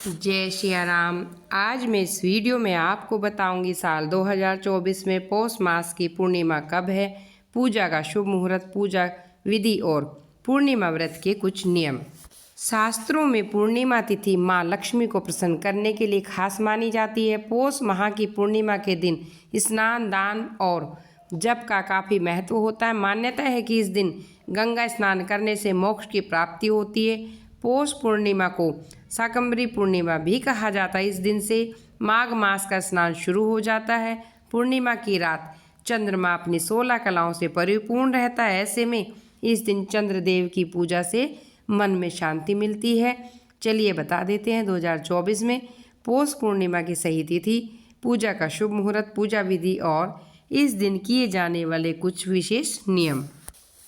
जय सिया राम। आज मैं इस वीडियो में आपको बताऊंगी साल 2024 में पौष मास की पूर्णिमा कब है, पूजा का शुभ मुहूर्त, पूजा विधि और पूर्णिमा व्रत के कुछ नियम। शास्त्रों में पूर्णिमा तिथि माँ लक्ष्मी को प्रसन्न करने के लिए खास मानी जाती है। पौष माह की पूर्णिमा के दिन स्नान, दान और जप का काफ़ी महत्व होता है। मान्यता है कि इस दिन गंगा स्नान करने से मोक्ष की प्राप्ति होती है। पौष पूर्णिमा को शाकंभरी पूर्णिमा भी कहा जाता है। इस दिन से माघ मास का स्नान शुरू हो जाता है। पूर्णिमा की रात चंद्रमा अपनी 16 कलाओं से परिपूर्ण रहता है। ऐसे में इस दिन चंद्रदेव की पूजा से मन में शांति मिलती है। चलिए बता देते हैं 2024 में पौष पूर्णिमा की सही तिथि, पूजा का शुभ मुहूर्त, पूजा विधि और इस दिन किए जाने वाले कुछ विशेष नियम।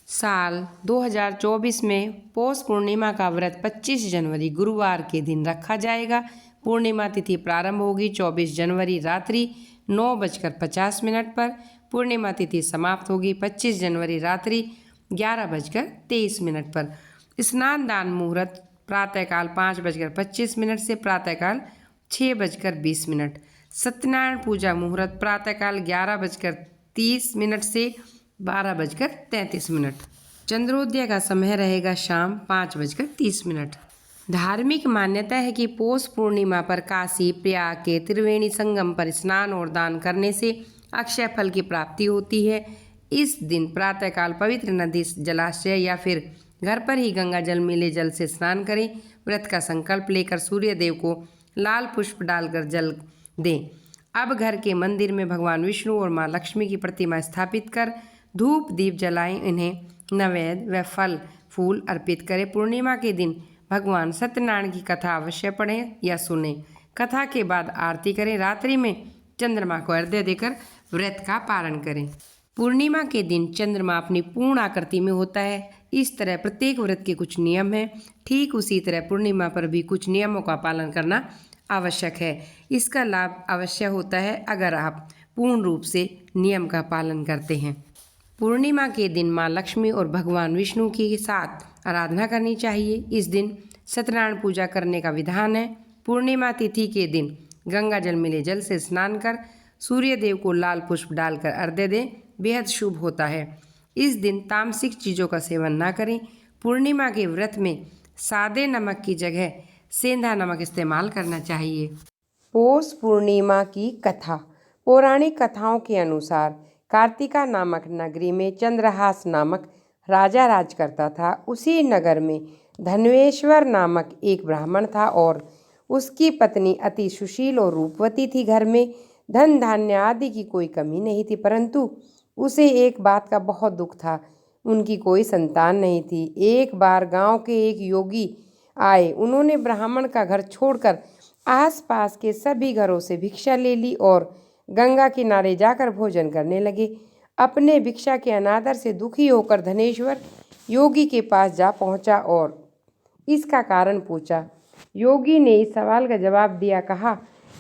साल 2024 में पौष पूर्णिमा का व्रत 25 जनवरी गुरुवार के दिन रखा जाएगा। पूर्णिमा तिथि प्रारंभ होगी 24 जनवरी रात्रि 9:50 पर। पूर्णिमा तिथि समाप्त होगी 25 जनवरी रात्रि 11:23 पर। स्नान दान मुहूर्त प्रातःकाल 5:25 से प्रातःकाल 6:20। सत्यनारायण पूजा मुहूर्त प्रातःकाल 11:30 से 12:33। चंद्रोदय का समय रहेगा शाम 5:30। धार्मिक मान्यता है कि पौष पूर्णिमा पर काशी प्रयाग के त्रिवेणी संगम पर स्नान और दान करने से अक्षय फल की प्राप्ति होती है। इस दिन प्रातःकाल पवित्र नदी, जलाशय या फिर घर पर ही गंगा जल मिले जल से स्नान करें। व्रत का संकल्प लेकर सूर्य देव को लाल पुष्प डालकर जल दें। अब घर के मंदिर में भगवान विष्णु और माँ लक्ष्मी की प्रतिमा स्थापित कर धूप दीप जलाएं। इन्हें नैवेद्य व फल फूल अर्पित करें। पूर्णिमा के दिन भगवान सत्यनारायण की कथा अवश्य पढ़ें या सुनें। कथा के बाद आरती करें। रात्रि में चंद्रमा को अर्घ्य देकर व्रत का पालन करें। पूर्णिमा के दिन चंद्रमा अपनी पूर्ण आकृति में होता है। इस तरह प्रत्येक व्रत के कुछ नियम हैं। ठीक उसी तरह पूर्णिमा पर भी कुछ नियमों का पालन करना आवश्यक है। इसका लाभ अवश्य होता है अगर आप पूर्ण रूप से नियम का पालन करते हैं। पूर्णिमा के दिन माँ लक्ष्मी और भगवान विष्णु के साथ आराधना करनी चाहिए। इस दिन सत्यनारायण पूजा करने का विधान है। पूर्णिमा तिथि के दिन गंगा जल मिले जल से स्नान कर सूर्य देव को लाल पुष्प डालकर अर्घ्य दें, बेहद शुभ होता है। इस दिन तामसिक चीज़ों का सेवन ना करें। पूर्णिमा के व्रत में सादे नमक की जगह सेंधा नमक इस्तेमाल करना चाहिए। पौष पूर्णिमा की कथा। पौराणिक कथाओं के अनुसार कार्तिका नामक नगरी में चंद्रहास नामक राजा राज करता था। उसी नगर में धन्वेश्वर नामक एक ब्राह्मण था और उसकी पत्नी अति सुशील और रूपवती थी। घर में धन धान्य आदि की कोई कमी नहीं थी, परंतु उसे एक बात का बहुत दुख था, उनकी कोई संतान नहीं थी। एक बार गांव के एक योगी आए। उन्होंने ब्राह्मण का घर छोड़कर आसपास के सभी घरों से भिक्षा ले ली और गंगा किनारे जाकर भोजन करने लगे। अपने भिक्षा के अनादर से दुखी होकर धनेश्वर योगी के पास जा पहुंचा और इसका कारण पूछा। योगी ने इस सवाल का जवाब दिया, कहा,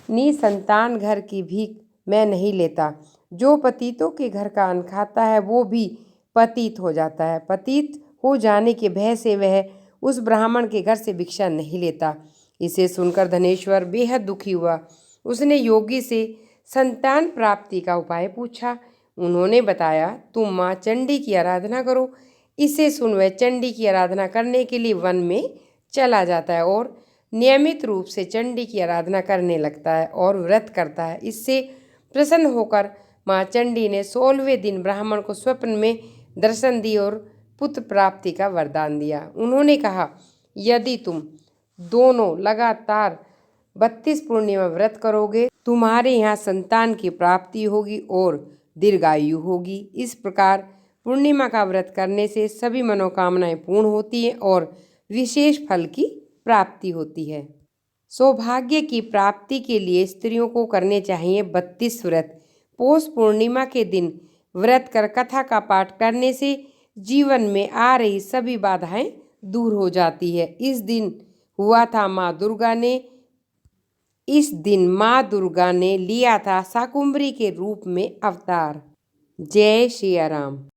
निसंतान घर की भीख मैं नहीं लेता। जो पतितों के घर का अन्न खाता है वो भी पतित हो जाता है। पतित हो जाने के भय से वह उस ब्राह्मण के घर से भिक्षा नहीं लेता। इसे सुनकर धनेश्वर बेहद दुखी हुआ। उसने योगी से संतान प्राप्ति का उपाय पूछा। उन्होंने बताया, तुम माँ चंडी की आराधना करो। इसे सुन वह चंडी की आराधना करने के लिए वन में चला जाता है और नियमित रूप से चंडी की आराधना करने लगता है और व्रत करता है। इससे प्रसन्न होकर माँ चंडी ने 16वें दिन ब्राह्मण को स्वप्न में दर्शन दी और पुत्र प्राप्ति का वरदान दिया। उन्होंने कहा, यदि तुम दोनों लगातार 32 पूर्णिमा व्रत करोगे तुम्हारे यहाँ संतान की प्राप्ति होगी और दीर्घायु होगी। इस प्रकार पूर्णिमा का व्रत करने से सभी मनोकामनाएं पूर्ण होती हैं और विशेष फल की प्राप्ति होती है। सौभाग्य की प्राप्ति के लिए स्त्रियों को करने चाहिए 32 व्रत। पौष पूर्णिमा के दिन व्रत कर कथा का पाठ करने से जीवन में आ रही सभी बाधाएं दूर हो जाती है। इस दिन माँ दुर्गा ने लिया था शाकंभरी के रूप में अवतार। जय सिया राम।